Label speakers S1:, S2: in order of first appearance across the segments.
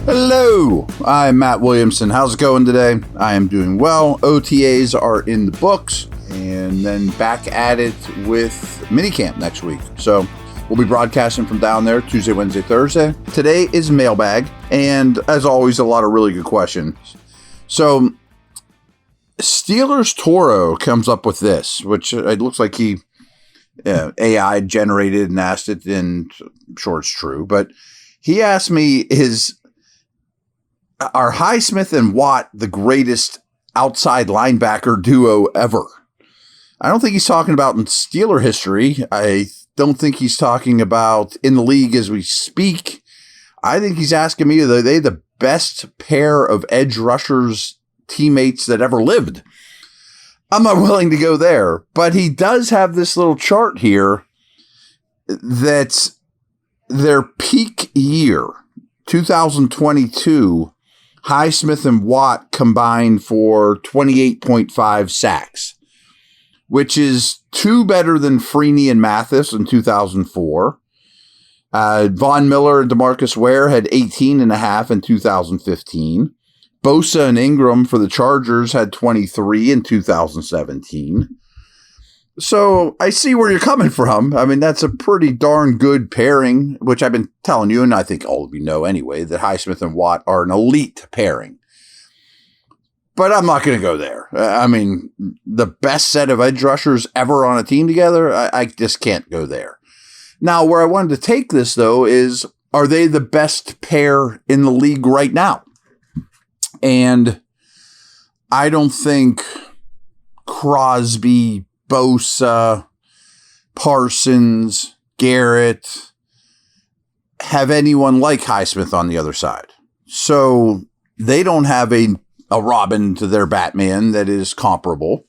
S1: Hello, I'm Matt Williamson. How's it going today? I am doing well. OTAs are in the books, and then back at it with minicamp next week. So we'll be broadcasting from down there Tuesday, Wednesday, Thursday. Today is mailbag, and as always, a lot of really good questions. So Steelers Toro comes up with this, which it looks like he AI generated and asked it, and I'm sure it's true, but he asked me, are Highsmith and Watt the greatest outside linebacker duo ever? I don't think he's talking about in Steeler history. I don't think he's talking about in the league as we speak. I think he's asking me, are they the best pair of edge rushers teammates that ever lived? I'm not willing to go there, but he does have this little chart here that's their peak year, 2022. Highsmith and Watt combined for 28.5 sacks, which is 2 better than Freeney and Mathis in 2004. Von Miller and DeMarcus Ware had 18.5 in 2015. Bosa and Ingram for the Chargers had 23 in 2017. So I see where you're coming from. I mean, that's a pretty darn good pairing, which I've been telling you, and I think all of you know anyway, that Highsmith and Watt are an elite pairing. But I'm not going to go there. I mean, the best set of edge rushers ever on a team together, I just can't go there. Now, where I wanted to take this, though, is are they the best pair in the league right now? And I don't think Crosby, Bosa, Parsons, Garrett have anyone like Highsmith on the other side. So they don't have a Robin to their Batman that is comparable.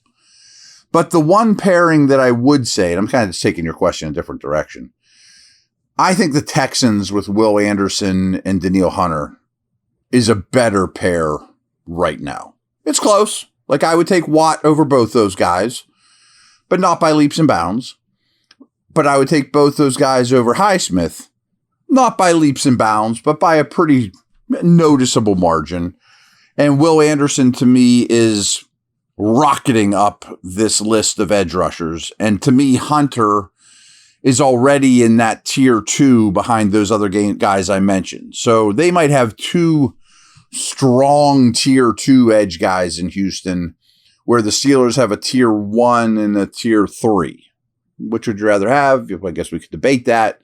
S1: But the one pairing that I would say, and I'm kind of just taking your question in a different direction, I think the Texans with Will Anderson and Danielle Hunter is a better pair right now. It's close. Like, I would take Watt over both those guys, but not by leaps and bounds. But I would take both those guys over Highsmith, not by leaps and bounds, but by a pretty noticeable margin. And Will Anderson, to me, is rocketing up this list of edge rushers. And to me, Hunter is already in that tier 2 behind those other guys I mentioned. So they might have 2 strong tier 2 edge guys in Houston, where the Steelers have a tier 1 and a tier 3. Which would you rather have? I guess we could debate that.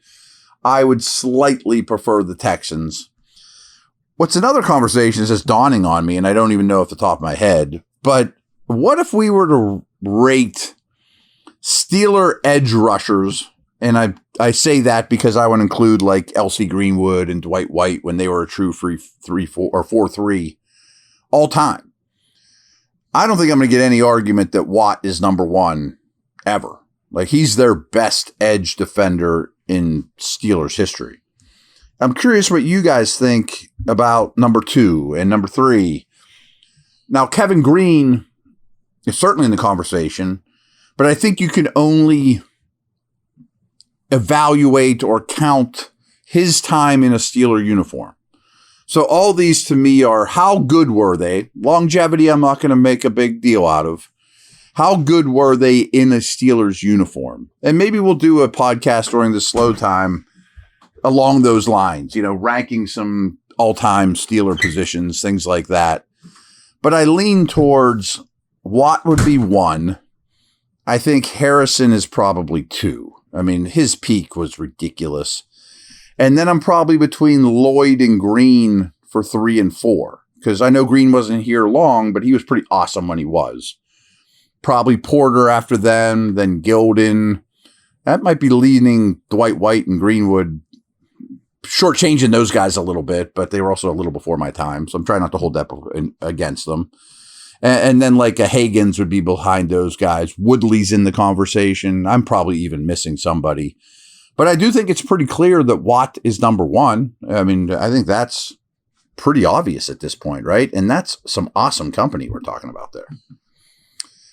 S1: I would slightly prefer the Texans. What's another conversation that's dawning on me, and I don't even know off the top of my head, but what if we were to rate Steeler edge rushers, and I say that because I want to include like L.C. Greenwood and Dwight White when they were a true 4-3 all time. I don't think I'm going to get any argument that Watt is number 1 ever. Like, he's their best edge defender in Steelers history. I'm curious what you guys think about number 2 and number 3. Now, Kevin Green is certainly in the conversation, but I think you can only evaluate or count his time in a Steeler uniform. So all these to me are, how good were they? Longevity, I'm not going to make a big deal out of. How good were they in a Steelers uniform? And maybe we'll do a podcast during the slow time along those lines, ranking some all-time Steeler positions, things like that. But I lean towards Watt would be 1. I think Harrison is probably 2. I mean, his peak was ridiculous. And then I'm probably between Lloyd and Green for 3 and 4. Because I know Green wasn't here long, but he was pretty awesome when he was. Probably Porter after them, then Gilden. That might be leaning Dwight White and Greenwood, shortchanging those guys a little bit, but they were also a little before my time. So I'm trying not to hold that against them. And then like a Hagens would be behind those guys. Woodley's in the conversation. I'm probably even missing somebody. But I do think it's pretty clear that Watt is number 1. I mean, I think that's pretty obvious at this point, right? And that's some awesome company we're talking about there.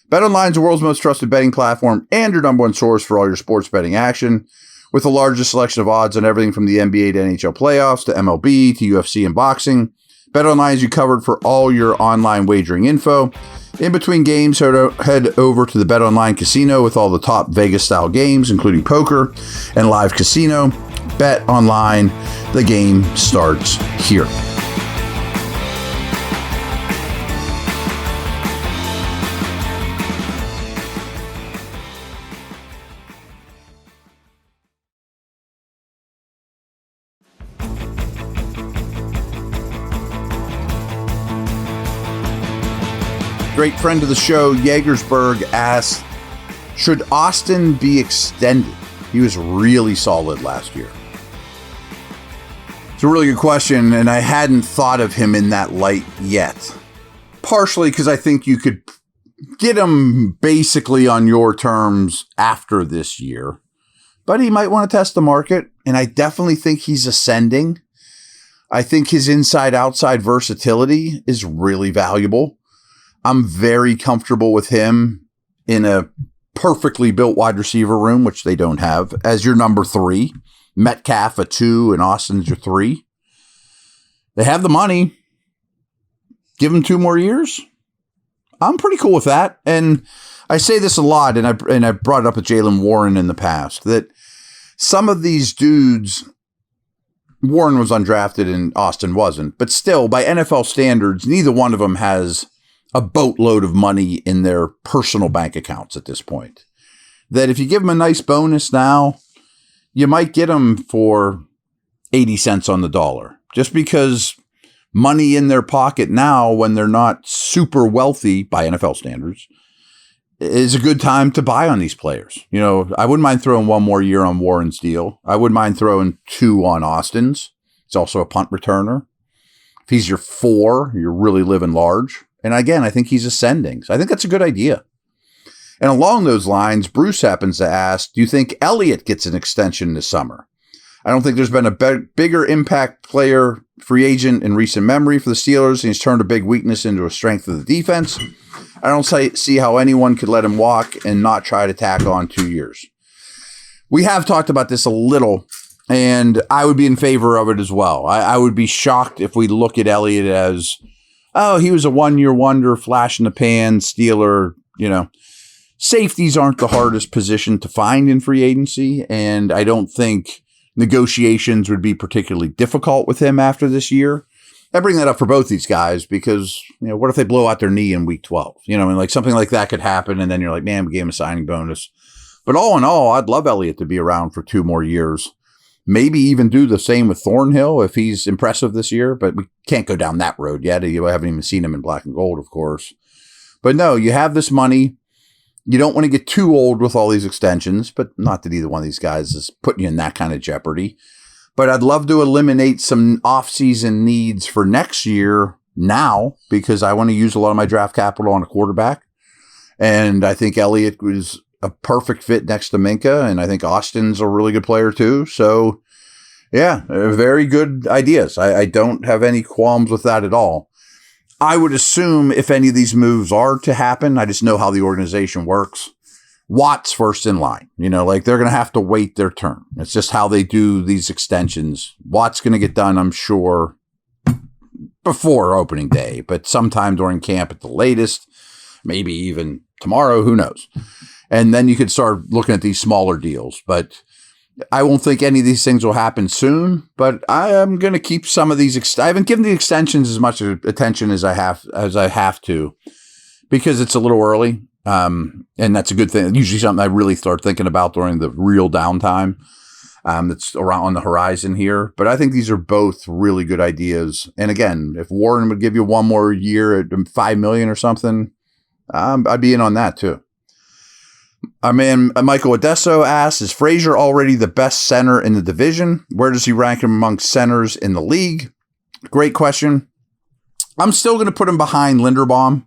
S1: BetOnline is the world's most trusted betting platform and your number 1 source for all your sports betting action. With the largest selection of odds on everything from the NBA to NHL playoffs to MLB to UFC and boxing, BetOnline is you covered for all your online wagering info. In between games, head over to the BetOnline Casino with all the top Vegas-style games, including poker and live casino. BetOnline, the game starts here. Great friend of the show, Jagersburg, asked, should Austin be extended? He was really solid last year. It's a really good question, and I hadn't thought of him in that light yet. Partially because I think you could get him basically on your terms after this year. But he might want to test the market, and I definitely think he's ascending. I think his inside-outside versatility is really valuable. I'm very comfortable with him in a perfectly built wide receiver room, which they don't have, as your number 3. Metcalf a 2 and Austin's your 3. They have the money. Give him 2 more years. I'm pretty cool with that. And I say this a lot, and I brought it up with Jaylen Warren in the past, that some of these dudes, Warren was undrafted and Austin wasn't, but still, by NFL standards, neither one of them has a boatload of money in their personal bank accounts at this point. That if you give them a nice bonus now, you might get them for 80 cents on the dollar. Just because money in their pocket now, when they're not super wealthy by NFL standards, is a good time to buy on these players. You know, I wouldn't mind throwing 1 more year on Warren's deal. I wouldn't mind throwing 2 on Austin's. It's also a punt returner. If he's your 4, you're really living large. And again, I think he's ascending. So I think that's a good idea. And along those lines, Bruce happens to ask, do you think Elliott gets an extension this summer? I don't think there's been a bigger impact player, free agent in recent memory for the Steelers. And he's turned a big weakness into a strength of the defense. I don't see how anyone could let him walk and not try to tack on 2 years. We have talked about this a little, and I would be in favor of it as well. I would be shocked if we look at Elliott as, oh, he was a 1-year wonder, flash in the pan, Steeler, you know. Safeties aren't the hardest position to find in free agency, and I don't think negotiations would be particularly difficult with him after this year. I bring that up for both these guys because, you know, what if they blow out their knee in week 12? You know, and like something like that could happen, and then you're like, man, we gave him a signing bonus. But all in all, I'd love Elliott to be around for 2 more years. Maybe even do the same with Thornhill if he's impressive this year, but we can't go down that road yet. You haven't even seen him in black and gold, of course. But no, you have this money. You don't want to get too old with all these extensions, but not that either one of these guys is putting you in that kind of jeopardy. But I'd love to eliminate some off-season needs for next year now because I want to use a lot of my draft capital on a quarterback. And I think Elliott was a perfect fit next to Minka, and I think Austin's a really good player too. So, yeah, very good ideas. I don't have any qualms with that at all. I would assume if any of these moves are to happen, I just know how the organization works. Watt's first in line. You know, like they're going to have to wait their turn. It's just how they do these extensions. Watt's going to get done, I'm sure, before opening day, but sometime during camp at the latest, maybe even tomorrow, who knows. And then you could start looking at these smaller deals. But I won't think any of these things will happen soon. But I am going to keep some of these. I haven't given the extensions as much attention as I have to, because it's a little early. And that's a good thing. Usually something I really start thinking about during the real downtime. That's around on the horizon here. But I think these are both really good ideas. And again, if Warren would give you 1 more year at $5 million or something, I'd be in on that too. Our man Michael Odesso asks, is Frazier already the best center in the division? Where does he rank among centers in the league? Great question. I'm still going to put him behind Linderbaum,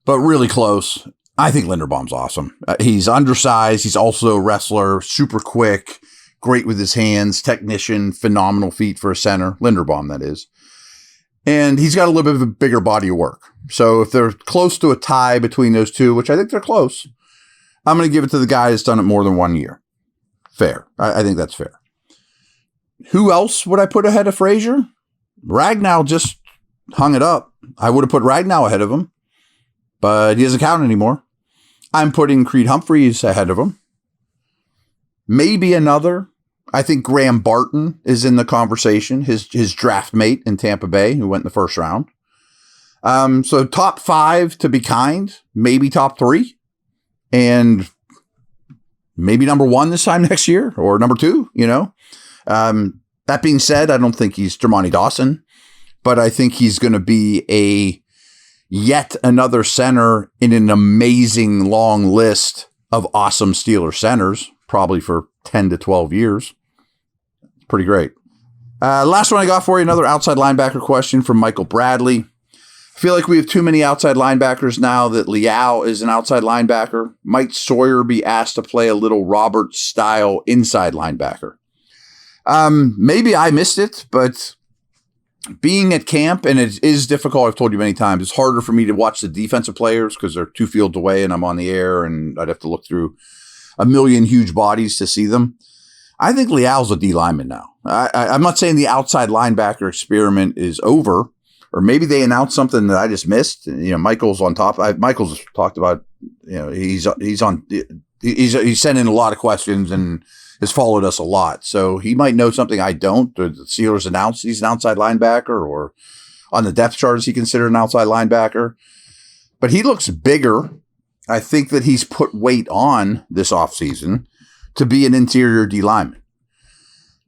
S1: but really close. I think Linderbaum's awesome. He's undersized. He's also a wrestler, super quick, great with his hands, technician, phenomenal feet for a center. Linderbaum, that is. And he's got a little bit of a bigger body of work. So if they're close to a tie between those two, which I think they're close, I'm going to give it to the guy that's done it more than 1 year. Fair. I think that's fair. Who else would I put ahead of Frazier? Ragnow just hung it up. I would have put Ragnow ahead of him, but he doesn't count anymore. I'm putting Creed Humphreys ahead of him. Maybe another. I think Graham Barton is in the conversation, his draft mate in Tampa Bay, who went in the first round. So top 5 to be kind, maybe top 3, and maybe number 1 this time next year, or number 2, That being said, I don't think he's Dermontti Dawson, but I think he's going to be yet another center in an amazing long list of awesome Steelers centers, probably for 10 to 12 years. Pretty great. Last one I got for you, another outside linebacker question from Michael Bradley. I feel like we have too many outside linebackers now that Leal is an outside linebacker. Might Sawyer be asked to play a little Roberts-style inside linebacker? Maybe I missed it, but being at camp, and it is difficult, I've told you many times, it's harder for me to watch the defensive players because they're 2 fields away and I'm on the air and I'd have to look through a million huge bodies to see them. I think Leal's a D lineman now. I'm not saying the outside linebacker experiment is over, or maybe they announced something that I just missed. Michael's on top. Michael's talked about, he's sent in a lot of questions and has followed us a lot. So he might know something I don't. Or the Steelers announced he's an outside linebacker, or on the depth chart is he considered an outside linebacker. But he looks bigger. I think that he's put weight on this offseason to be an interior D lineman.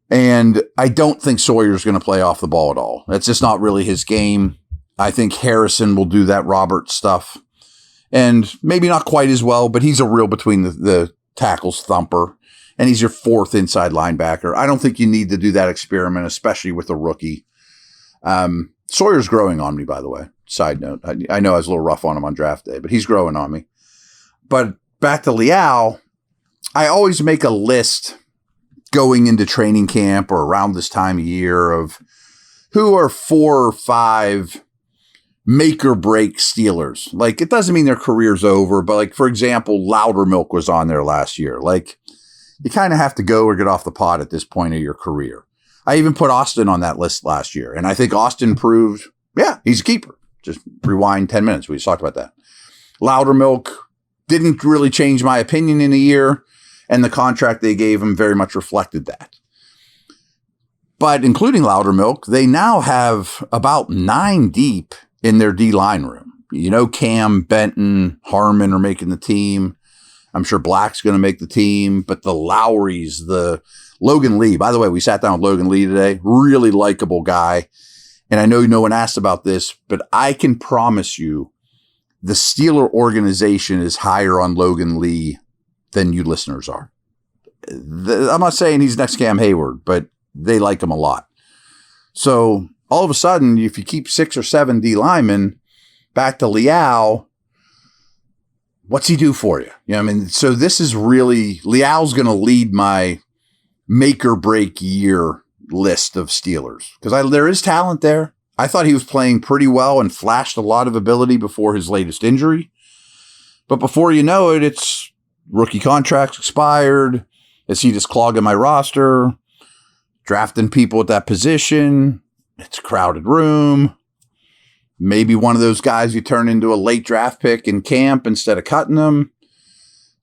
S1: And I don't think Sawyer's going to play off the ball at all. That's just not really his game. I think Harrison will do that Roberts stuff. And maybe not quite as well, but he's a real between the tackles thumper. And he's your 4th inside linebacker. I don't think you need to do that experiment, especially with a rookie. Sawyer's growing on me, by the way. Side note. I know I was a little rough on him on draft day, but he's growing on me. But back to Leal, I always make a list going into training camp or around this time of year of who are 4 or 5 make or break Steelers. Like, it doesn't mean their career's over, but like, for example, Loudermilk was on there last year. Like, you kind of have to go or get off the pot at this point of your career. I even put Austin on that list last year, and I think Austin proved, he's a keeper. Just rewind 10 minutes. We just talked about that. Loudermilk didn't really change my opinion in a year, and the contract they gave him very much reflected that. But including Loudermilk, they now have about 9 deep in their D-line room. Cam, Benton, Harmon are making the team. I'm sure Black's going to make the team, but the Lowrys, the Logan Lee, by the way, we sat down with Logan Lee today, really likable guy. And I know no one asked about this, but I can promise you the Steeler organization is higher on Logan Lee than you listeners are. I'm not saying he's next Cam Hayward, but they like him a lot. So all of a sudden, if you keep 6 or 7 D linemen, back to Leal, what's he do for you? So this is really, Leal's going to lead my make or break year list of Steelers because there is talent there. I thought he was playing pretty well and flashed a lot of ability before his latest injury. But before you know it, it's rookie contracts expired. Is he just clogging my roster? Drafting people at that position. It's a crowded room. Maybe one of those guys you turn into a late draft pick in camp instead of cutting them.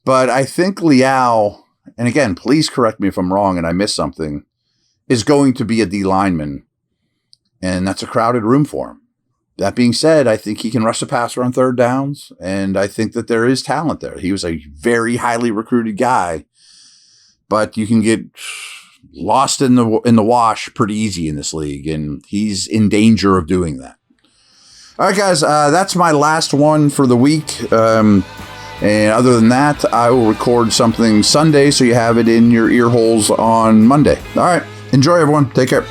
S1: But I think Leal, and again, please correct me if I'm wrong and I missed something, is going to be a D lineman. And that's a crowded room for him. That being said, I think he can rush the passer on 3rd downs. And I think that there is talent there. He was a very highly recruited guy. But you can get lost in the wash pretty easy in this league. And he's in danger of doing that. All right, guys, that's my last one for the week. And other than that, I will record something Sunday so you have it in your ear holes on Monday. All right, enjoy, everyone. Take care.